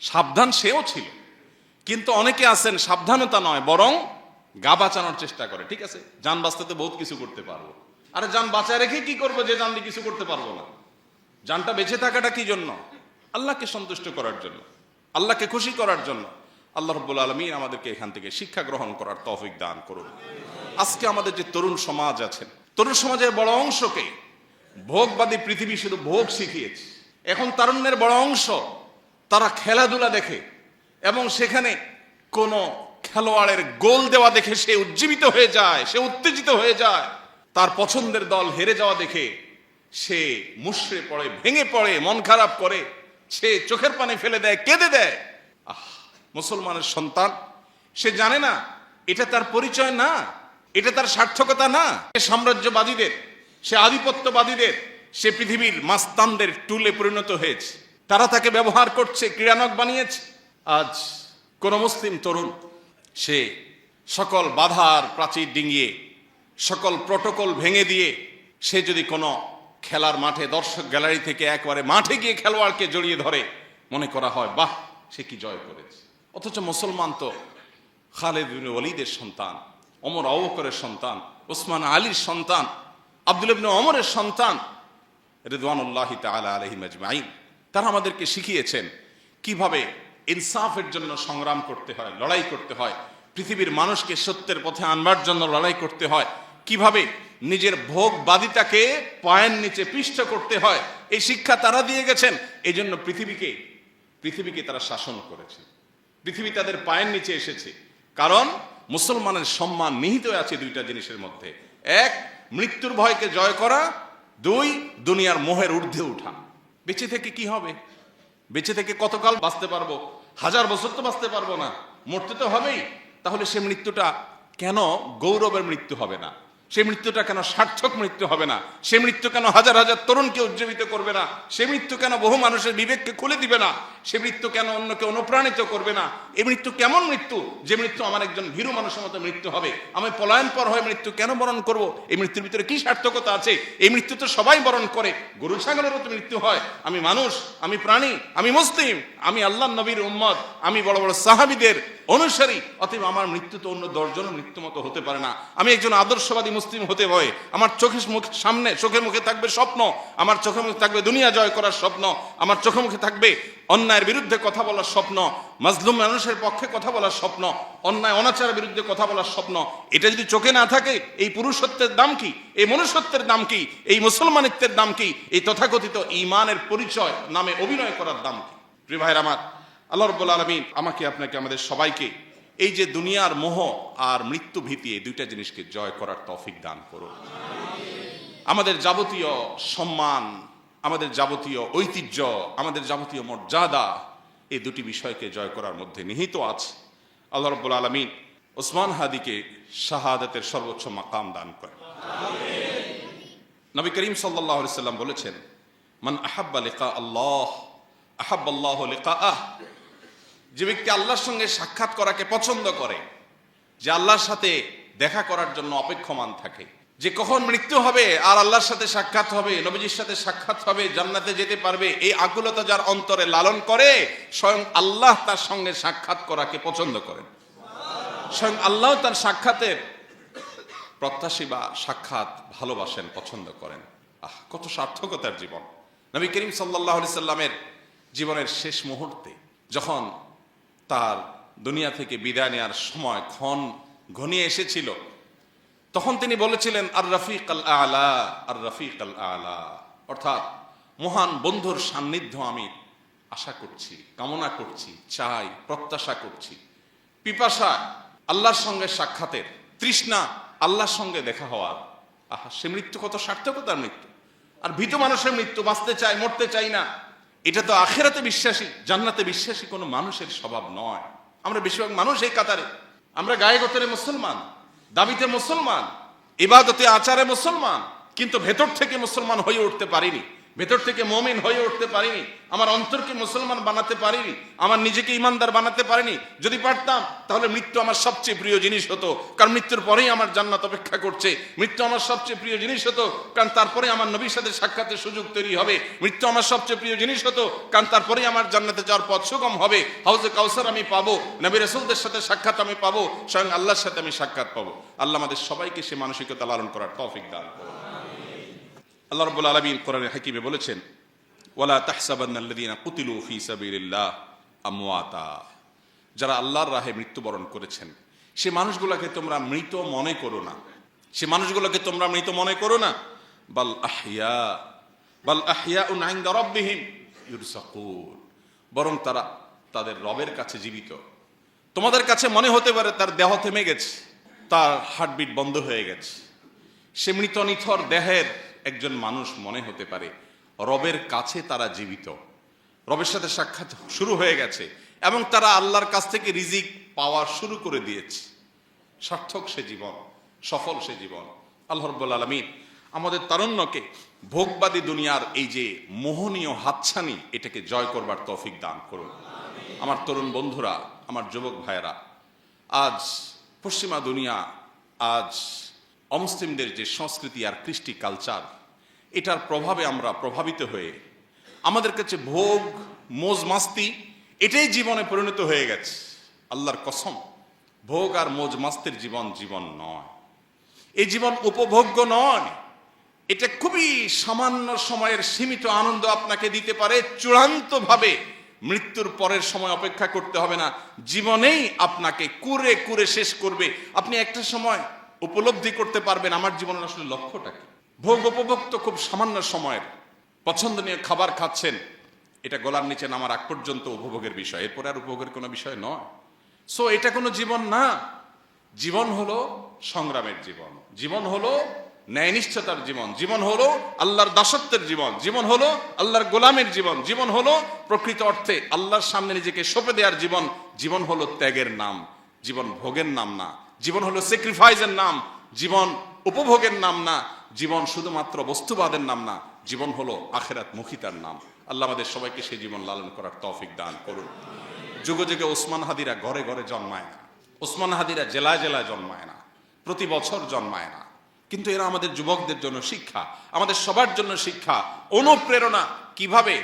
সাবধান সেও ছিল, কিন্তু অনেকে আছেন সাবধানতা নয় বরং গা বাঁচানোর চেষ্টা করে। ঠিক আছে, জান বাঁচতে বহুত কিছু করতে পারবো, আরে জান বাঁচায় রেখে কি করবো যে জান দিয়ে কিছু করতে পারবো না? জানটা বেঁচে থাকাটা কি জন্য? আল্লাহকে সন্তুষ্ট করার জন্য, আল্লাহকে খুশি করার জন্য। আল্লাহ রাব্বুল আলামিন আমাদেরকে এখান থেকে শিক্ষা গ্রহণ করার তৌফিক দান করুন। আজকে আমাদের যে তরুণ সমাজ আছেন, তরুণ সমাজের বড় অংশকে ভোগবাদী পৃথিবী শুধু ভোগ শিখিয়েছে। এখন তারুণ্যের বড় অংশ তারা খেলাধুলা দেখে এবং সেখানে কোনো খেলোয়াড়ের গোল দেওয়া দেখে সে উজ্জীবিত হয়ে যায়, সে উত্তেজিত হয়ে যায়। তার পছন্দের দল হেরে যাওয়া দেখে সে মুষড়ে পড়ে, ভেঙে পড়ে, মন খারাপ করে, সে চোখের পানি ফেলে দেয়, কেঁদে দেয়। মুসলমানের সন্তান, সে জানে না এটা তার পরিচয় না, এটা তার সার্থকতা না। সে সাম্রাজ্যবাদীদের, সে আধিপত্যবাদীদের, সে পৃথিবীর মাস্তানদের টুলে পরিণত হয়েছে। তারা তাকে ব্যবহার করছে, ক্রীড়ানক বানিয়েছে। আজ কোন মুসলিম তরুণ সে সকল বাধার প্রাচীর ডিঙিয়ে, সকল প্রটোকল ভেঙে দিয়ে সে যদি কোনো খেলার মাঠে দর্শক গ্যালারি থেকে একবারে মাঠে গিয়ে খেলোয়াড়কে জড়িয়ে ধরে, মনে করা হয় বাহ, সে কি জয় করেছে। অথচ মুসলমান তো খালিদ বিন ওয়ালিদের সন্তান, ওমর আবু বকরের সন্তান, ওসমান আলীর সন্তান, আব্দুল ইবনে ওমরের সন্তান রিদওয়ানুল্লাহি তাআলা আলাইহিম আজমাইন। তারা আমাদেরকে শিখিয়েছেন কিভাবে ইনসাফের জন্য সংগ্রাম করতে হয়, লড়াই করতে হয়, পৃথিবীর মানুষকে সত্যের পথে আনবার জন্য লড়াই করতে হয়, কিভাবে নিজের ভোগবাদিতাকে পায়ের নিচে পিষ্ট করতে হয়। এই শিক্ষা তারা দিয়ে গেছেন। এই জন্য পৃথিবীকে তারা শাসন করেছে, পৃথিবী তাদের পায়ের নিচে এসেছে। কারণ মুসলমানের সম্মান নিহিত আছে দুইটা জিনিসের মধ্যে: এক, মৃত্যুর ভয়কে জয় করা; দুই, দুনিয়ার মোহের ঊর্ধ্বে উঠা। বেঁচে থেকে কি হবে? বেঁচে থেকে কতকাল বাঁচতে পারবো? 1000 বছর তো বাঁচতে পারবো না, মরতে তো হবেই। তাহলে সে মৃত্যুটা কেন গৌরবের মৃত্যু হবে না? সে মৃত্যুটা কেন সার্থক মৃত্যু হবে না? সে মৃত্যু কেন হাজার হাজার তরুণকে উজ্জীবিত করবে না? সে মৃত্যু কেন বহু মানুষের বিবেককে খুলে দিবে না? সে মৃত্যু কেন অন্যকে অনুপ্রাণিত করবে না? এই মৃত্যু কেমন মৃত্যু? যে মৃত্যু আমার একজন ভীরু মানুষের মতো মৃত্যু হবে। আমি পলায়ন পর হয়ে মৃত্যু কেন বরণ করব? এই মৃত্যুর ভিতরে কি সার্থকতা আছে? এই মৃত্যু তো সবাই বরণ করে। গরু ছাগলেরও তো মৃত্যু হয়। আমি মানুষ, আমি প্রাণী, আমি মুসলিম, আমি আল্লাহ নবীর উম্মত, আমি বড় বড় সাহাবীদের অনুসারী। অতএব আমার মৃত্যু তো অন্য 10 জনের মৃত্যু মতো হতে পারে না। আমি একজন আদর্শবাদী মুসলিম হতে হয়। আমার চোখের মুখে থাকবে স্বপ্ন, আমার চোখের মুখে থাকবে দুনিয়া জয় করার স্বপ্ন, আমার চোখে মুখে থাকবে অন্যায়ের বিরুদ্ধে কথা বলার স্বপ্ন, মাজলুম মানুষের পক্ষে কথা বলার স্বপ্ন, অন্যায় অনাচারের বিরুদ্ধে কথা বলার স্বপ্ন। এটা যদি চোখে না থাকে, এই পুরুষত্বের দাম কি? এই মনুষ্যত্বের দাম কি? এই মুসলমানিত্বের দাম কি? এই তথাকথিত ঈমানের পরিচয় নামে অভিনয় করার দাম কি? প্রিয় ভাইরা আমার, আল্লাহ রাব্বুল আলামিন আমাকে, আপনাকে, আমাদের সবাইকে এই যে দুনিয়ার মোহ আর মৃত্যু ভীতি, এই দুইটা জিনিসকে জয় করার তৌফিক দান করুন। আমাদের যাবতীয় সম্মান, আমাদের যাবতীয় ঐতিহ্য, আমাদের যাবতীয় মর্যাদা, এই দুটি বিষয়কে জয় করার মধ্যে নিহিত আছে। আল্লাহ রাব্বুল আলামিন ওসমান হাদিকে শাহাদাতের সর্বোচ্চ মাকাম দান করেন। নবী করিম সাল্লাল্লাহু আলাইহি সাল্লাম বলেছেন, মান আহাব্বা লিকা আল্লাহ আহাব্বাল্লাহু লিকাআহ। যে ব্যক্তি আল্লাহর সঙ্গে সাক্ষাৎ করাকে পছন্দ করে, যে আল্লাহর সাথে দেখা করার জন্য অপেক্ষমান থাকে, যে কখন মৃত্যু হবে আর আল্লাহর সাথে সাক্ষাৎ হবে, নবীজির সাথে সাক্ষাৎ হবে, জান্নাতে যেতে পারবে, এই আকুলতা যার অন্তরে লালন করে, স্বয়ং আল্লাহ তার সঙ্গে সাক্ষাৎ করাকে পছন্দ করেন। স্বয়ং আল্লাহ তার সাক্ষাতের প্রত্যাশী বা সাক্ষাৎ ভালোবাসেন, পছন্দ করেন। কত সার্থকতার জীবন! নবী করিম সাল্লাল্লাহু আলাইহি সাল্লামের জীবনের শেষ মুহূর্তে যখন তার দুনিয়া থেকে বিদায় নেওয়ার সময় ক্ষণ ঘনিয়ে এসেছিল, তখন তিনি বলেছিলেন, আর রফিক আল আলা, আর রফিক আল আলা, অর্থাৎ মহান বন্ধুর সান্নিধ্য আমি আশা করছি, কামনা করছি, চাই, প্রত্যাশা করছি। পিপাসা আল্লাহর সঙ্গে সাক্ষাতের, তৃষ্ণা আল্লাহর সঙ্গে দেখা হওয়ার। সে মৃত্যু কত সার্থকতার মৃত্যু! আর ভীত মানুষের মৃত্যু, বাঁচতে চাই, মরতে চাই না, এটা তো আখিরাতে বিশ্বাসী, জান্নাতে বিশ্বাসী কোনো মানুষের স্বভাব নয়। আমরা বেশিরভাগ মানুষ এই কাতারে, আমরা গায়ে গোতরে মুসলমান, দাবিতে মুসলমান, ইবাদতে আচারে মুসলমান, কিন্তু ভেতর থেকে মুসলমান হয়ে উঠতে পারিনি, ভেতর থেকে মুমিন হয়ে উঠতে পারিনি, আমার অন্তরকে মুসলমান বানাতে পারিনি, আমার নিজেকে ইমানদার বানাতে পারিনি। যদি পারতাম তাহলে মৃত্যু আমার সবচেয়ে প্রিয় জিনিস হতো, কারণ মৃত্যুর পরেই আমার জান্নাত অপেক্ষা করছে। মৃত্যু আমার সবচেয়ে প্রিয় জিনিস হতো, কারণ তারপরে আমার নবীর সাথে সাক্ষাতের সুযোগ তৈরি হবে। মৃত্যু আমার সবচেয়ে প্রিয় জিনিস হতো, কারণ তারপরেই আমার জান্নাতে যাওয়ার পথ সুগম হবে। হাউজে কাউসার আমি পাবো, নবী রাসূলদের সাথে সাক্ষাৎ আমি পাবো, স্বয়ং আল্লাহর সাথে আমি সাক্ষাৎ পাবো। আল্লাহ আমাদের সবাইকে সে মানসিকতা লালন করার তৌফিক দান করুন। আল্লাহ রাব্বুল আলামিন কোরআনে হাকিমে বলেছেন, ওয়ালা তাহসাবান্নাল্লাযীনা কুতিলু ফী সাবিলিল্লাহ আমওয়াতা। যারা আল্লাহর রাহে মৃত্যুবরণ করেছেন, সে মানুষগুলোকে তোমরা মৃত মনে করো না, সে মানুষগুলোকে তোমরা মৃত মনে করো না। বাল আহইয়াউন ইনদা রাব্বিহিম ইরযাকুন। বরং তারা তাদের রবের কাছে জীবিত। তোমাদের কাছে মনে হতে পারে তার দেহ থেমে গেছে, তার হার্টবিট বন্ধ হয়ে গেছে। সে মৃত নিথর দেহের একজন মানুষ মনে হতে পারে, রবের কাছে তারা জীবিত, রবের সাথে সাক্ষাৎ শুরু হয়ে গেছে এবং তারা আল্লাহর কাছ থেকে রিজিক পাওয়া শুরু করে দিয়েছে। সার্থক সে জীবন, সফল সে জীবন। আল্লাহ রাব্বুল আলামিন আমাদের তারুণ্যকে ভোগবাদী দুনিয়ার এই যে মোহনীয় হাতছানি, এটাকে জয় করবার তৌফিক দান করুন। আমার তরুণ বন্ধুরা, আমার যুবক ভাইয়েরা, আজ পশ্চিমা দুনিয়া, আজ অমুসলিমদের যে সংস্কৃতি আর কৃষ্টি কালচার, এটার প্রভাবে আমরা প্রভাবিত হয়ে আমাদের কাছে ভোগ, মোজ মাস্তি এটাই জীবনে পরিণত হয়ে গেছে। আল্লাহর কসম, ভোগ আর মৌজ মাস্তির জীবন জীবন নয়। এই জীবন উপভোগ্য নয়। এটা খুবই সামান্য সময়ের সীমিত আনন্দ আপনাকে দিতে পারে, চূড়ান্তভাবে মৃত্যুর পরের সময় অপেক্ষা করতে হবে না, জীবনেই আপনাকে কুরে কুরে শেষ করবে। আপনি একটা সময় উপলব্ধি করতে পারবেন আমার জীবনের আসলে লক্ষ্যটা কি। ভোগ উপভোগ তো খুব সামান্য সময়ের, পছন্দনীয় খাবার খাচ্ছেন, এটা গলার নিচে নামার আগ পর্যন্ত উপভোগের বিষয়, এরপরে আর উপভোগের কোনো বিষয় নয়। সো এটা কোনো জীবন না। জীবন হলো সংগ্রামের জীবন, জীবন হলো ন্যায়নিষ্ঠতার জীবন, জীবন হলো আল্লাহর দাসত্বের জীবন, জীবন হলো আল্লাহর গোলামের জীবন, জীবন হলো প্রকৃত অর্থে আল্লাহর সামনে নিজেকে সঁপে দেওয়ার জীবন। জীবন হলো ত্যাগের নাম, জীবন ভোগের নাম না। জীবন হলো স্যাক্রিফাইসের নাম, জীবন উপভোগের নাম না। জীবন শুধুমাত্র বস্তুবাদের নাম না, জীবন হলো আখিরাত মুখিতার নাম। আল্লাহ আমাদের সবাইকে সেই জীবন লালন করার তৌফিক দান করুন। যুগে যুগে ওসমান হাদিরা ঘরে ঘরে জন্মায় না, ওসমান হাদিরা জেলায় জেলায় জন্মায় না, প্রতি বছর জন্মায় না, কিন্তু এরা আমাদের যুবকদের জন্য শিক্ষা, আমাদের সবার জন্য শিক্ষা, অনুপ্রেরণা। কিভাবে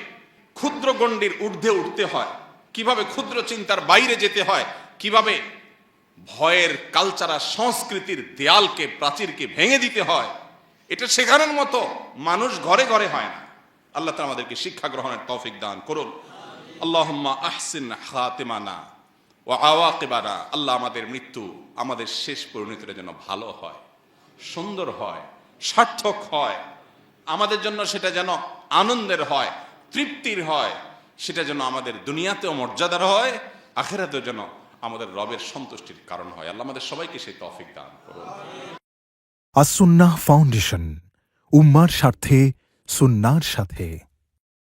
ক্ষুদ্র গণ্ডির ঊর্ধ্বে উঠতে হয়, কিভাবে ক্ষুদ্র চিন্তার বাইরে যেতে হয়, কিভাবে ভয়ের কালচারা সংস্কৃতির দেয়ালকে প্রাচীরকে ভেঙে দিতে হয়, এটা শেখানোর মতো মানুষ ঘরে ঘরে হয় না। আল্লাহ তাআলা আমাদেরকে শিক্ষা গ্রহণের তৌফিক দান করুন। আল্লাহুম্মা আহসিন খাতিমানা ওয়া আওয়াকিবানা। আল্লাহ আমাদের মৃত্যু, আমাদের শেষ পরিণতিটা যেন ভালো হয়, সুন্দর হয়, সার্থক হয়, আমাদের জন্য সেটা যেন আনন্দের হয়, তৃপ্তির হয়, সেটা যেন আমাদের দুনিয়াতেও মর্যাদার হয়, আখিরাতেও যেন আমাদের রবের সন্তুষ্টির কারণ হয়। আল্লাহ আমাদের সবাইকে সেই তৌফিক দান করুন। আস-সুন্নাহ ফাউন্ডেশন, উম্মার স্বার্থে সুন্নাহর সাথে।